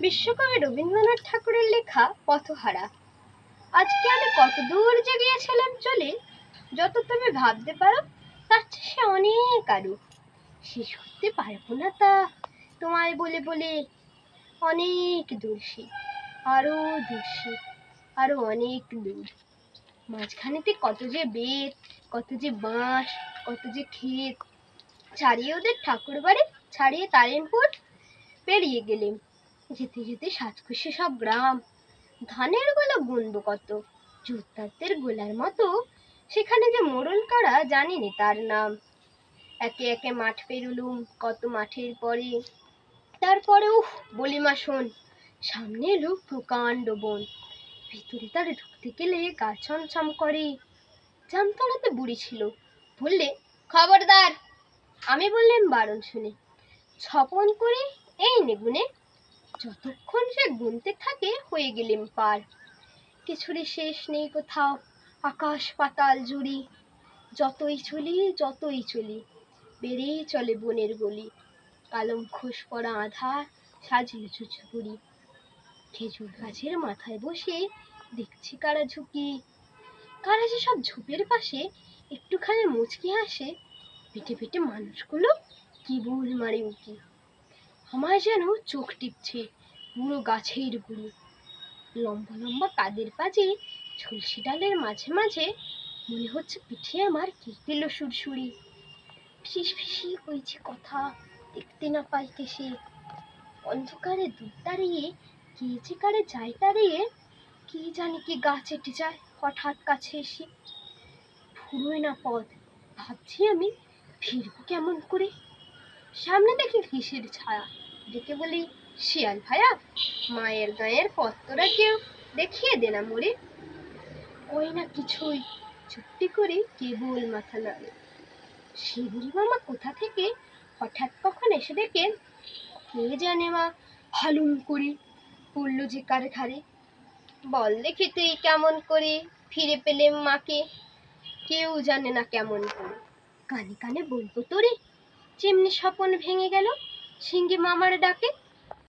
বিশ্বকবি রবীন্দ্রনাথ ঠাকুরের লেখা পথহারা। আজকে আমি কত দূর যে গিয়েছিলাম চলে, যত তুমি ভাবতে পারো তার চেয়ে সে অনেক আরো। শেষ করতে পারবো না তা, তোমায় বলে বলে অনেক দূর সে, আরো দূর সে, আরো অনেক দূর। মাঝখানেতে কত যে বেত, কত যে বাঁশ, কত যে ক্ষেত, ছাড়িয়ে ওদের ঠাকুর বাড়ি, ছাড়িয়ে তারিণপুর পেরিয়ে গেলেম। যেতে যেতে সাতকোশে সব গ্রাম, ধানের গোলা গুনবো কত, জোরদারদের গোলার মতো সেখানে যে মোড়ল কারা জানি নে তার নাম। একে একে মাঠ পেরুলুম, কত মাঠের পরে, তারপরে উফ বলি মা শোন, সামনে এলো প্রকাণ্ড বন, ভিতরে তার ঢুকতে গেলে গা ছমছম করে। জামতলাতে বুড়ি ছিল, বললে খবরদার। আমি বললাম বারণ শুনে, ছপন করে এই নে গুনে। যতক্ষণ সে গুনতে থাকে হয়ে গেলেম পার। কিছুরই শেষ নেই কোথাও, আকাশ পাতাল জুড়ি। যতই চলি বেড়েই চলে বনের গলি। কালো মুখোশ পরা আধার সাজিয়ে চুচুপুরি। খেজুর গাছের মাথায় বসে দেখছি কারা ঝুঁকি, কারা যে সব ঝোপের পাশে একটুখানি মুচকি হাসে। পেটে পেটে মানুষগুলো কি বুল মারে উকি। আমার যেন চোখ টিপছে পুরো গাছের গুঁড়ি। লম্বা লম্বা কাদের পাজে ঝুলসি ডালের মাঝে মাঝে মনে হচ্ছে পিঠে আমার কি দিল সুরসুরি। ফিস ফিসি কইছে কথা, দেখতে না পাইতে সে। অন্ধকারে দূর দাঁড়িয়ে কে যে কারে যায় তাড়িয়ে, কি জানি কি গাছ এঁটে যায় হঠাৎ কাছে এসে। ফুরোয় না পথ, ভাবছি আমি ফিরবো কেমন করে। সামনে দেখি কিসের ছায়া, ডেকে বলি শিয়াল ভায়া, মায়ের গায়ের পথ তোরা কেউ দেখিয়ে দে না মোরে। ওই না কিছুই, চুপটি করে কেবল মাথা নাড়ে। শিবুড়ি মামা কোথা থেকে হঠাৎ কখন এসে দেখে, কে জানে মা হালুম করে পড়লো যে কার ঘাড়ে। বল দেখি তুই কেমন করে ফিরে পেলেম মাকে, কেউ জানে না কেমন করে। কানে কানে বলবো তোরে, যেমনি স্বপন ভেঙে গেল সিংহে মামার ডাকে।